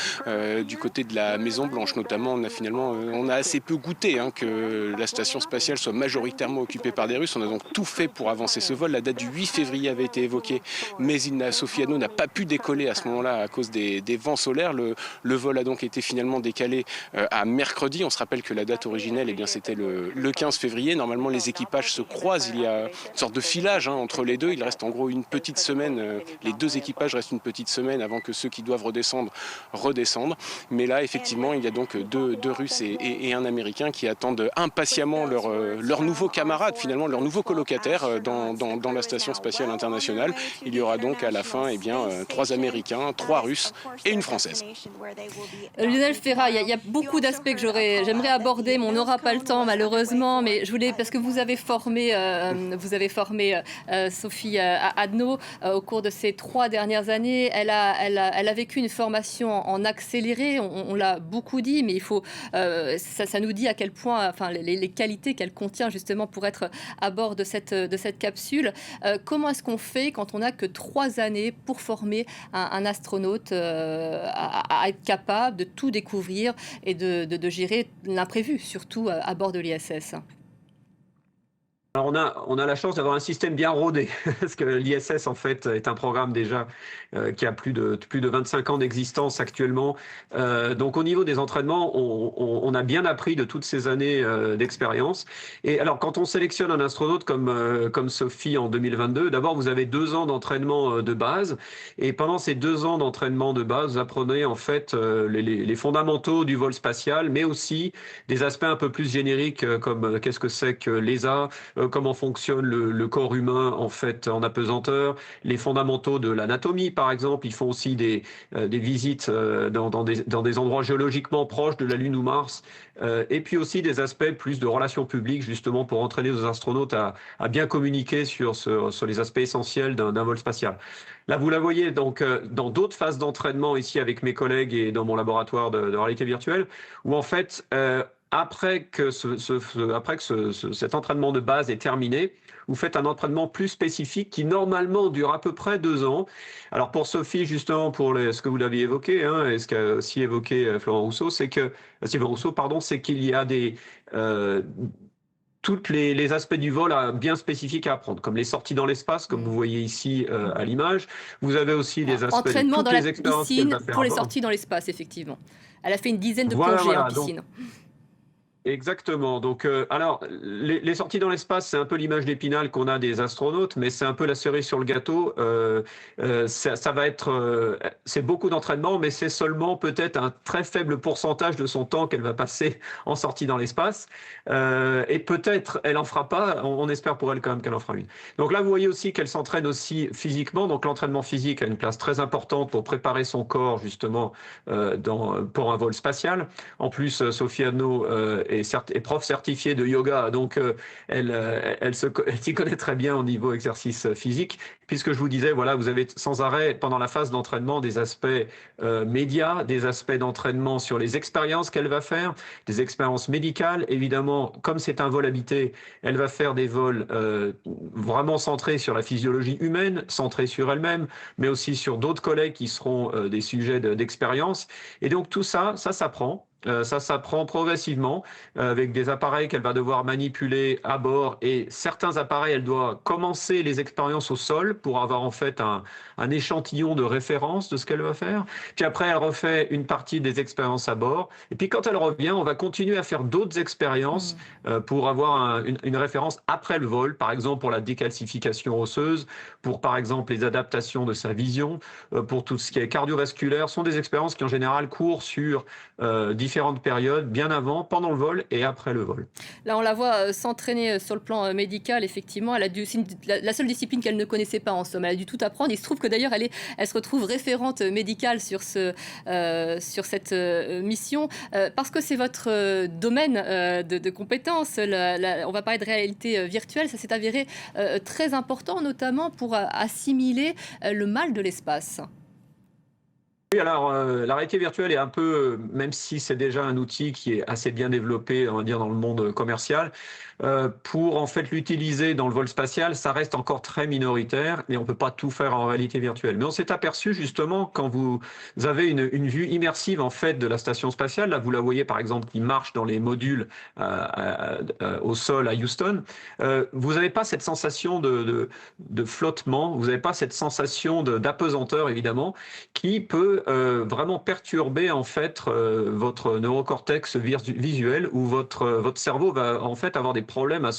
[SPEAKER 2] Du côté de la Maison-Blanche notamment, on a assez peu goûté que la station spatiale soit majoritairement occupée par des Russes. On a donc tout fait pour avancer ce vol. La date du 8 février avait été évoquée, mais Sophie Adno n'a pas pu décoller à ce moment-là à cause des vents solaires. Le vol a donc été finalement décalé à mercredi. On se rappelle que la date originelle, c'était le 15 février. Normalement, les équipages se croisent. Il y a une sorte de filage entre les deux. Il reste en gros une petite semaine. Les 2 équipages restent une petite semaine avant que ceux qui doivent redescendent. Mais là, effectivement, il y a donc 2 Russes et 1 Américain qui attendent impatiemment leur nouveau camarade, finalement leur nouveau colocataire dans la Station spatiale internationale. Il y aura donc à la fin 3 Américains, 3 Russes et une Française.
[SPEAKER 1] Lionel Ferrat, il y a beaucoup d'aspects que j'aimerais aborder, mais on n'aura pas le temps malheureusement. Mais je voulais, parce que vous avez formé Sophie Adno au cours de ces 3 dernières années. Elle a vécu une formation en accéléré. On l'a beaucoup dit, mais il faut ça nous dit à quel point, les qualités qu'elle contient justement pour être à bord de cette capsule. Comment est-ce qu'on fait quand on n'a que 3 années pour former un astronaute à être capable de tout découvrir et de gérer l'imprévu, surtout à bord de l'ISS?
[SPEAKER 3] Alors on a la chance d'avoir un système bien rodé, parce que l'ISS en fait est un programme déjà qui a plus de 25 ans d'existence actuellement. Donc au niveau des entraînements, on a bien appris de toutes ces années d'expérience. Et alors quand on sélectionne un astronaute comme Sophie en 2022, d'abord vous avez 2 ans d'entraînement de base, et pendant ces 2 ans d'entraînement de base, vous apprenez en fait les fondamentaux du vol spatial, mais aussi des aspects un peu plus génériques comme qu'est-ce que c'est que l'ESA, comment fonctionne le corps humain en fait en apesanteur, les fondamentaux de l'anatomie par exemple. Ils font aussi des visites dans des endroits géologiquement proches de la Lune ou Mars, et puis aussi des aspects plus de relations publiques justement pour entraîner nos astronautes à bien communiquer sur les aspects essentiels d'un vol spatial. Là, vous la voyez donc dans d'autres phases d'entraînement ici avec mes collègues et dans mon laboratoire de réalité virtuelle, où en fait après que cet entraînement de base est terminé, vous faites un entraînement plus spécifique qui normalement dure à peu près 2 ans. Alors pour Sophie, justement, pour ce que vous l'avez évoqué, et ce qu'a aussi évoqué Sylvain Rousseau, c'est qu'il y a tous les aspects du vol bien spécifiques à apprendre, comme les sorties dans l'espace, comme vous voyez ici à l'image. Vous avez aussi des aspects
[SPEAKER 1] entraînement
[SPEAKER 3] de toutes
[SPEAKER 1] dans
[SPEAKER 3] les
[SPEAKER 1] la
[SPEAKER 3] expériences
[SPEAKER 1] piscine
[SPEAKER 3] qu'elle va faire
[SPEAKER 1] pour les
[SPEAKER 3] à bord.
[SPEAKER 1] sorties dans l'espace, effectivement. Elle a fait une dizaine de plongées en piscine.
[SPEAKER 3] Exactement. Donc, alors, les sorties dans l'espace, c'est un peu l'image d'Épinal qu'on a des astronautes, mais c'est un peu la cerise sur le gâteau. Ça va être, c'est beaucoup d'entraînement, mais c'est seulement peut-être un très faible pourcentage de son temps qu'elle va passer en sortie dans l'espace. Et peut-être, elle en fera pas. On espère pour elle quand même qu'elle en fera une. Donc là, vous voyez aussi qu'elle s'entraîne aussi physiquement. Donc l'entraînement physique a une place très importante pour préparer son corps justement pour un vol spatial. En plus, Sophie Adno est prof certifiée de yoga, donc elle s'y connaît très bien au niveau exercice physique, puisque je vous disais, voilà, vous avez sans arrêt pendant la phase d'entraînement des aspects médias, des aspects d'entraînement sur les expériences qu'elle va faire, des expériences médicales. Évidemment, comme c'est un vol habité, elle va faire des vols vraiment centrés sur la physiologie humaine, centrés sur elle-même, mais aussi sur d'autres collègues qui seront des sujets d'expérience. Et donc tout ça s'apprend. Ça s'apprend progressivement avec des appareils qu'elle va devoir manipuler à bord et certains appareils, elle doit commencer les expériences au sol pour avoir en fait un échantillon de référence de ce qu'elle va faire. Puis après, elle refait une partie des expériences à bord. Et puis quand elle revient, on va continuer à faire d'autres expériences pour avoir une référence après le vol, par exemple pour la décalcification osseuse, pour par exemple les adaptations de sa vision, pour tout ce qui est cardiovasculaire. Ce sont des expériences qui en général courent sur différentes périodes, bien avant, pendant le vol et après le vol.
[SPEAKER 1] Là, on la voit s'entraîner sur le plan médical, effectivement. Elle a dû, c'est la seule discipline qu'elle ne connaissait pas, en somme. Elle a dû tout apprendre. Il se trouve que d'ailleurs, elle se retrouve référente médicale sur cette mission, parce que c'est votre domaine de compétences. On va parler de réalité virtuelle. Ça s'est avéré très important, notamment pour assimiler le mal de l'espace.
[SPEAKER 3] Oui, alors la réalité virtuelle est un peu, même si c'est déjà un outil qui est assez bien développé, on va dire, dans le monde commercial, pour en fait l'utiliser dans le vol spatial, ça reste encore très minoritaire et on ne peut pas tout faire en réalité virtuelle. Mais on s'est aperçu justement quand vous avez une vue immersive en fait de la station spatiale, là vous la voyez par exemple qui marche dans les modules au sol à Houston, vous n'avez pas cette sensation de flottement, vous n'avez pas cette sensation d'apesanteur évidemment, qui peut vraiment perturber en fait votre neurocortex visuel où votre cerveau va en fait avoir des problèmes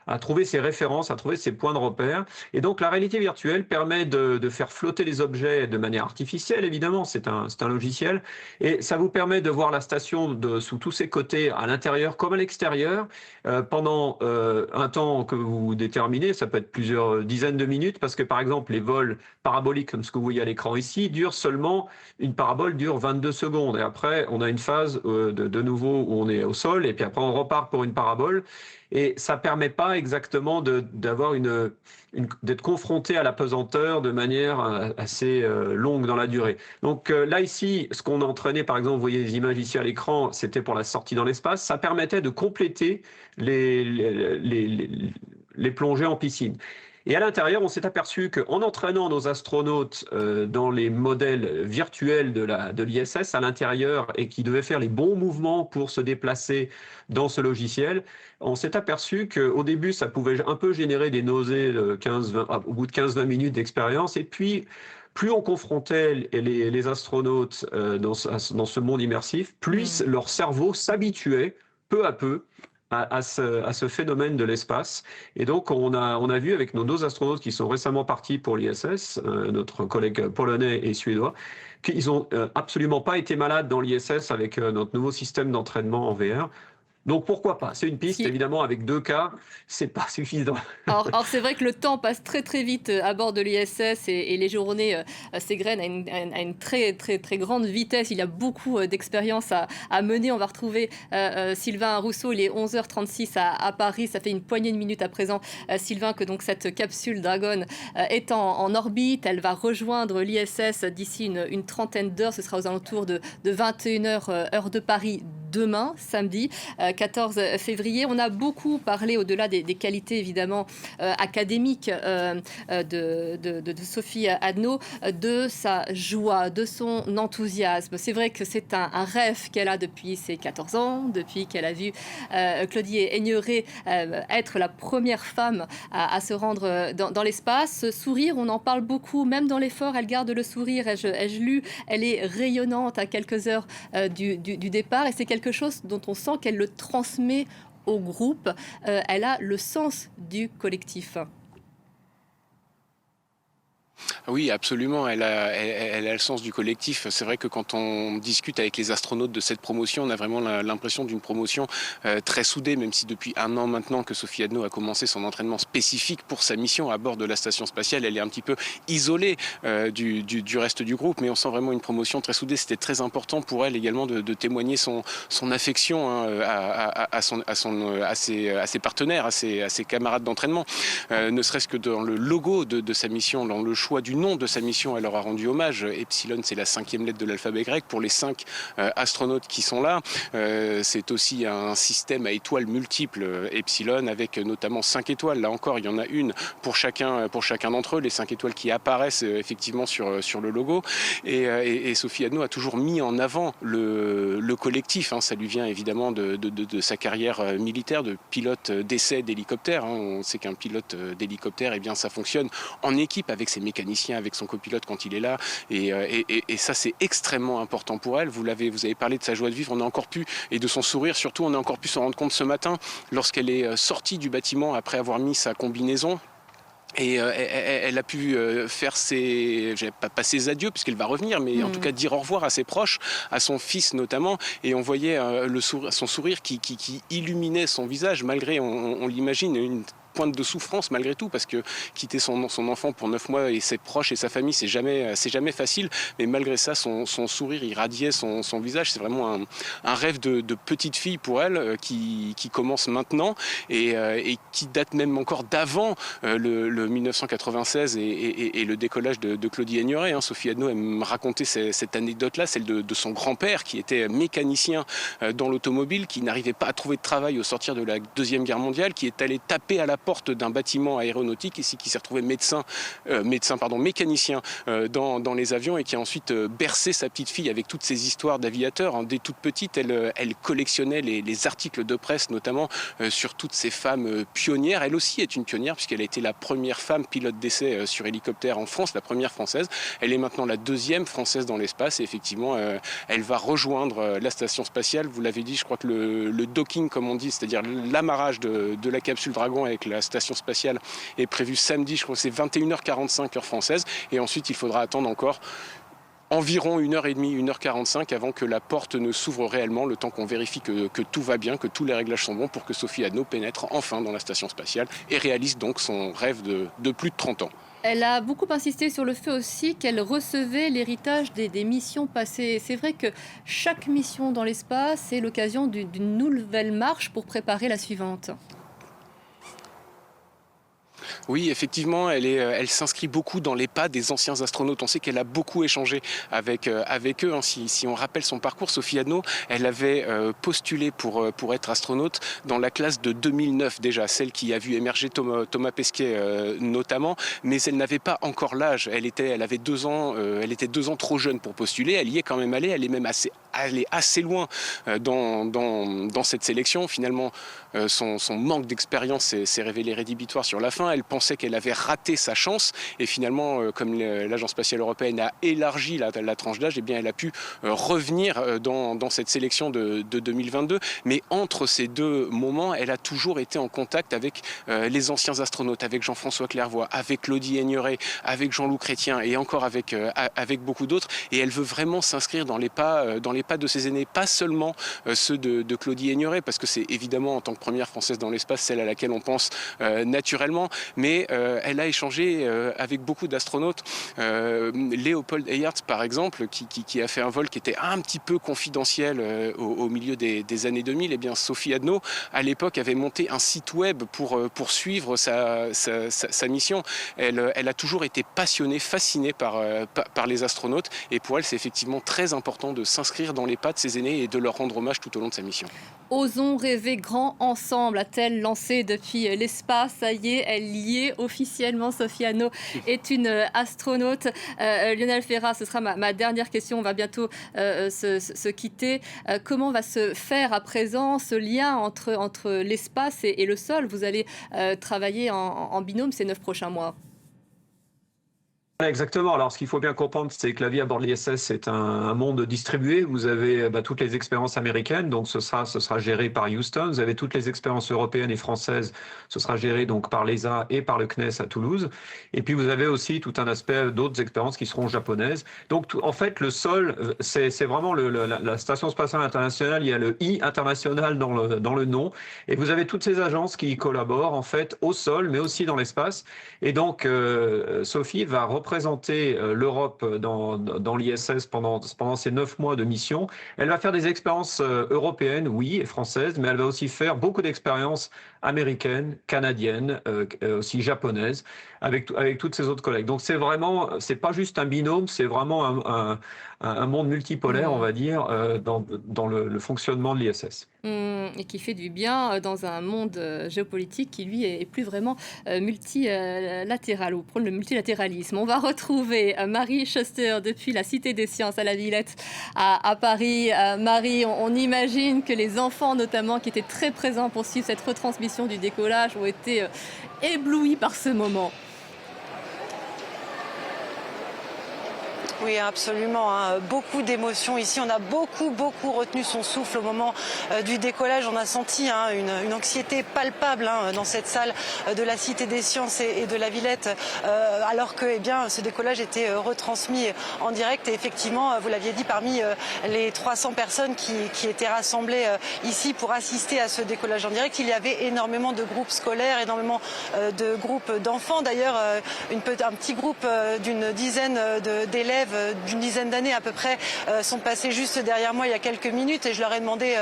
[SPEAKER 3] à trouver ses références, à trouver ses points de repère. Et donc la réalité virtuelle permet de faire flotter les objets de manière artificielle, évidemment, c'est un logiciel, et ça vous permet de voir la station sous tous ses côtés, à l'intérieur comme à l'extérieur, pendant un temps que vous déterminez, ça peut être plusieurs dizaines de minutes, parce que par exemple les vols paraboliques, comme ce que vous voyez à l'écran ici, une parabole dure 22 secondes, et après on a une phase de nouveau où on est au sol, et puis après on repart pour une parabole. Et ça ne permet pas exactement d'être confronté à la pesanteur de manière assez longue dans la durée. Donc là, ici, ce qu'on a entraîné, par exemple, vous voyez les images ici à l'écran, c'était pour la sortie dans l'espace. Ça permettait de compléter les plongées en piscine. Et à l'intérieur, on s'est aperçu qu'en entraînant nos astronautes dans les modèles virtuels de l'ISS à l'intérieur et qui devaient faire les bons mouvements pour se déplacer dans ce logiciel, on s'est aperçu qu'au début, ça pouvait un peu générer des nausées au bout de 15-20 minutes d'expérience. Et puis, plus on confrontait les astronautes dans ce monde immersif, plus leur cerveau s'habituait peu à peu à ce phénomène de l'espace. Et donc, on a vu avec nos deux astronautes qui sont récemment partis pour l'ISS, notre collègue polonais et suédois, qu'ils n'ont absolument pas été malades dans l'ISS avec notre nouveau système d'entraînement en VR. Donc pourquoi pas? C'est une piste, évidemment, avec 2 cas, c'est pas suffisant.
[SPEAKER 1] Alors c'est vrai que le temps passe très très vite à bord de l'ISS et les journées s'égrènent à une très très très grande vitesse. Il y a beaucoup d'expériences à mener. On va retrouver Sylvain Rousseau, il est 11h36 à Paris. Ça fait une poignée de minutes à présent, Sylvain, que donc cette capsule Dragon est en orbite. Elle va rejoindre l'ISS d'ici une trentaine d'heures. Ce sera aux alentours de 21h heure de Paris demain, samedi 14 février. On a beaucoup parlé, au-delà des qualités évidemment académiques de Sophie Adno, de sa joie, de son enthousiasme. C'est vrai que c'est un rêve qu'elle a depuis ses 14 ans, depuis qu'elle a vu Claudie Aigneret être la première femme à se rendre dans l'espace. Ce sourire, on en parle beaucoup, même dans l'effort, elle garde le sourire. Ai-je lu, elle est rayonnante à quelques heures du départ, et c'est quelque chose dont on sent qu'elle le transmet au groupe. Elle a le sens du collectif.
[SPEAKER 2] Oui, absolument. Elle a le sens du collectif. C'est vrai que quand on discute avec les astronautes de cette promotion, on a vraiment l'impression d'une promotion très soudée, même si depuis 1 an maintenant que Sophie Adno a commencé son entraînement spécifique pour sa mission à bord de la station spatiale, elle est un petit peu isolée du reste du groupe, mais on sent vraiment une promotion très soudée. C'était très important pour elle également de témoigner son affection à ses partenaires, à ses camarades d'entraînement, ne serait-ce que dans le logo de sa mission, dans le choix choix du nom de sa mission, elle leur a rendu hommage. Epsilon, c'est la 5e lettre de l'alphabet grec. Pour les 5 astronautes qui sont là, c'est aussi un système à étoiles multiples, Epsilon, avec notamment 5 étoiles. Là encore, il y en a une pour chacun d'entre eux, les 5 étoiles qui apparaissent effectivement sur le logo. Et Sophie Adno a toujours mis en avant le collectif. Ça lui vient évidemment de sa carrière militaire, de pilote d'essai d'hélicoptère. On sait qu'un pilote d'hélicoptère, eh bien, ça fonctionne en équipe avec ses mécaniciens, avec son copilote quand il est là. Et ça, c'est extrêmement important pour elle. Vous avez parlé de sa joie de vivre, on a encore pu, et de son sourire surtout, on a encore pu s'en rendre compte ce matin lorsqu'elle est sortie du bâtiment après avoir mis sa combinaison. Et elle a pu faire pas ses adieux puisqu'elle va revenir, mais en tout cas dire au revoir à ses proches, à son fils notamment. Et on voyait son sourire qui illuminait son visage malgré, on l'imagine, une pointe de souffrance malgré tout, parce que quitter son enfant pour 9 mois et ses proches et sa famille, c'est jamais facile, mais malgré ça, son sourire irradiait son visage. C'est vraiment un rêve de petite fille pour elle qui commence maintenant et qui date même encore d'avant le 1996 et le décollage de Claudie Aigneret. Sophie Adno aime raconter cette anecdote-là, celle de son grand-père qui était mécanicien dans l'automobile, qui n'arrivait pas à trouver de travail au sortir de la Deuxième Guerre mondiale, qui est allé taper à la porte d'un bâtiment aéronautique ici, qui s'est retrouvé mécanicien dans les avions et qui a ensuite bercé sa petite fille avec toutes ces histoires d'aviateurs. Dès toute petite, elle collectionnait les articles de presse, notamment sur toutes ces femmes pionnières. Elle aussi est une pionnière puisqu'elle a été la première femme pilote d'essai sur hélicoptère en France, la première française. Elle est maintenant la 2e française dans l'espace et effectivement, elle va rejoindre la station spatiale. Vous l'avez dit, je crois que le docking, comme on dit, c'est-à-dire l'amarrage de la capsule Dragon avec la station spatiale est prévu samedi, je crois que c'est 21h45 heure française. Et ensuite, il faudra attendre encore environ 1h30, 1h45 avant que la porte ne s'ouvre réellement, le temps qu'on vérifie que tout va bien, que tous les réglages sont bons pour que Sophie Adno pénètre enfin dans la station spatiale et réalise donc son rêve de plus de 30 ans.
[SPEAKER 1] Elle a beaucoup insisté sur le fait aussi qu'elle recevait l'héritage des missions passées. C'est vrai que chaque mission dans l'espace est l'occasion d'une nouvelle marche pour préparer la suivante.
[SPEAKER 2] Oui, effectivement, elle s'inscrit beaucoup dans les pas des anciens astronautes. On sait qu'elle a beaucoup échangé avec eux. Si on rappelle son parcours, Sophie Adno, elle avait postulé pour être astronaute dans la classe de 2009 déjà, celle qui a vu émerger Thomas Pesquet notamment, mais elle n'avait pas encore l'âge. Elle avait 2 ans, elle était 2 ans trop jeune pour postuler. Elle y est quand même allée. Elle est même allée assez loin dans cette sélection. Finalement, son manque d'expérience s'est révélé rédhibitoire sur la fin. Elle pensait qu'elle avait raté sa chance et finalement, comme l'Agence spatiale européenne a élargi la tranche d'âge, eh bien, elle a pu revenir dans cette sélection de 2022. Mais entre ces deux moments, elle a toujours été en contact avec les anciens astronautes, avec Jean-François Clairvoy, avec Claudie Aigneret, avec Jean-Loup Chrétien et encore avec beaucoup d'autres. Et elle veut vraiment s'inscrire dans les pas de ses aînés, pas seulement ceux de Claudie Aigneret, parce que c'est évidemment en tant que première française dans l'espace celle à laquelle on pense naturellement, mais elle a échangé avec beaucoup d'astronautes. Léopold Eyerts, par exemple, qui a fait un vol qui était un petit peu confidentiel au milieu des années 2000, eh bien Sophie Adno, à l'époque, avait monté un site web pour suivre sa mission. Elle a toujours été passionnée, fascinée par les astronautes, et pour elle, c'est effectivement très important de s'inscrire dans les pas de ses aînés et de leur rendre hommage tout au long de sa mission.
[SPEAKER 1] Osons rêver grand ensemble, a-t-elle lancé depuis l'espace. Ça y est, elle y est officiellement. Sophie Adno est une astronaute. Lionel Ferrat, ce sera ma dernière question. On va bientôt se quitter. Comment va se faire à présent ce lien entre l'espace et le sol? Vous allez travailler en binôme ces 9 prochains mois.
[SPEAKER 3] Exactement. Alors, ce qu'il faut bien comprendre, c'est que la vie à bord de l'ISS, c'est un monde distribué. Vous avez toutes les expériences américaines, donc ce sera géré par Houston. Vous avez toutes les expériences européennes et françaises, ce sera géré donc par l'ESA et par le CNES à Toulouse. Et puis, vous avez aussi tout un aspect d'autres expériences qui seront japonaises. Donc, en fait, le sol, c'est vraiment la Station spatiale internationale. Il y a le I international dans le nom. Et vous avez toutes ces agences qui collaborent, en fait, au sol, mais aussi dans l'espace. Et donc, Sophie va représenter représenter l'Europe dans l'ISS pendant ces 9 mois de mission. Elle va faire des expériences européennes, oui, et françaises, mais elle va aussi faire beaucoup d'expériences américaines, canadiennes, aussi japonaises, avec toutes ses autres collègues. Donc c'est pas juste un binôme, c'est vraiment un monde multipolaire, on va dire, dans le fonctionnement de l'ISS.
[SPEAKER 1] Et qui fait du bien dans un monde géopolitique qui, lui, est plus vraiment multilatéral, ou prône le multilatéralisme. On va retrouver Marie Schuster depuis la Cité des Sciences à la Villette à Paris. Marie, on imagine que les enfants, notamment, qui étaient très présents pour suivre cette retransmission du décollage, ont été éblouis par ce moment.
[SPEAKER 4] Oui, absolument. Beaucoup d'émotions ici. On a beaucoup retenu son souffle au moment du décollage. On a senti une anxiété palpable dans cette salle de la Cité des Sciences et de la Villette, alors que ce décollage était retransmis en direct. Et effectivement, vous l'aviez dit, parmi les 300 personnes qui étaient rassemblées ici pour assister à ce décollage en direct, il y avait énormément de groupes scolaires, énormément de groupes d'enfants. D'ailleurs, un petit groupe d'une dizaine d'élèves d'une dizaine d'années à peu près sont passés juste derrière moi il y a quelques minutes et je leur ai demandé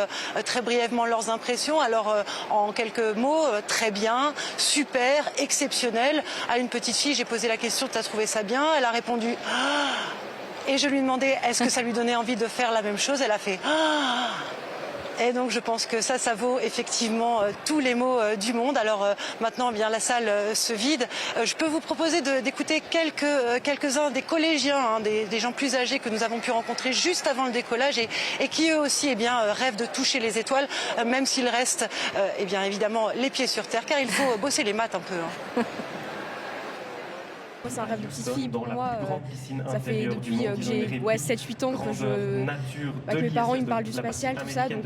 [SPEAKER 4] très brièvement leurs impressions. Alors en quelques mots, très bien, super, exceptionnel. À une petite fille, j'ai posé la question, t'as trouvé ça bien? Elle a répondu et je lui ai demandé est-ce que ça lui donnait envie de faire la même chose? Elle a fait et donc je pense que ça vaut effectivement tous les mots du monde. Alors maintenant, la salle se vide. Je peux vous proposer d'écouter quelques-uns des collégiens, des gens plus âgés que nous avons pu rencontrer juste avant le décollage et qui eux aussi rêvent de toucher les étoiles, même s'il reste évidemment les pieds sur terre, car il faut bosser les maths un peu.
[SPEAKER 8] C'est un rêve de petite fille pour moi. Ça fait depuis que j'ai 7-8 ans que mes parents ils me parlent du spatial, tout ça. Donc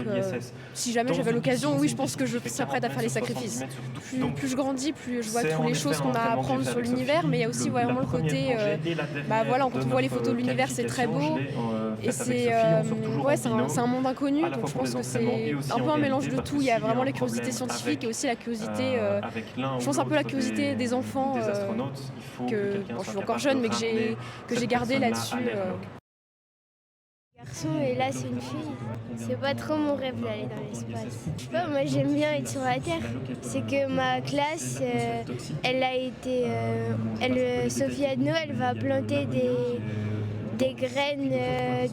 [SPEAKER 8] si jamais j'avais l'occasion, oui, je pense que je serais prête à faire les sacrifices. Plus je grandis, plus je vois toutes les choses qu'on a à apprendre sur l'univers, mais il y a aussi vraiment le côté, quand on voit les photos de l'univers, c'est très beau. Et c'est un monde inconnu, donc je pense que c'est un peu un mélange de tout. Il y a vraiment la curiosité scientifique et aussi la curiosité, je pense un peu la curiosité des enfants, je suis encore jeune, mais que j'ai gardé là-dessus.
[SPEAKER 9] Garçon et là c'est une fille. C'est pas trop mon rêve d'aller dans l'espace. Je sais pas, moi j'aime bien être sur la Terre. C'est que ma classe, Sophie Adno, elle va planter des graines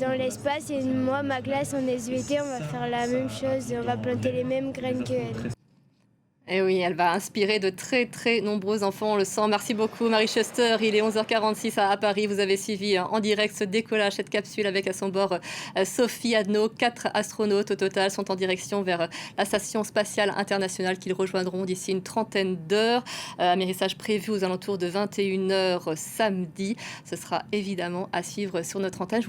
[SPEAKER 9] dans l'espace et moi, ma classe en SVT, on va faire la même chose. On va planter les mêmes graines qu'elle.
[SPEAKER 1] Et oui, elle va inspirer de très nombreux enfants, on le sent. Merci beaucoup Marie Schuster, il est 11h46 à Paris. Vous avez suivi en direct ce décollage, cette capsule avec à son bord Sophie Adno. 4 astronautes au total sont en direction vers la Station spatiale internationale qu'ils rejoindront d'ici une trentaine d'heures. Amérissage prévu aux alentours de 21h samedi. Ce sera évidemment à suivre sur notre antenne.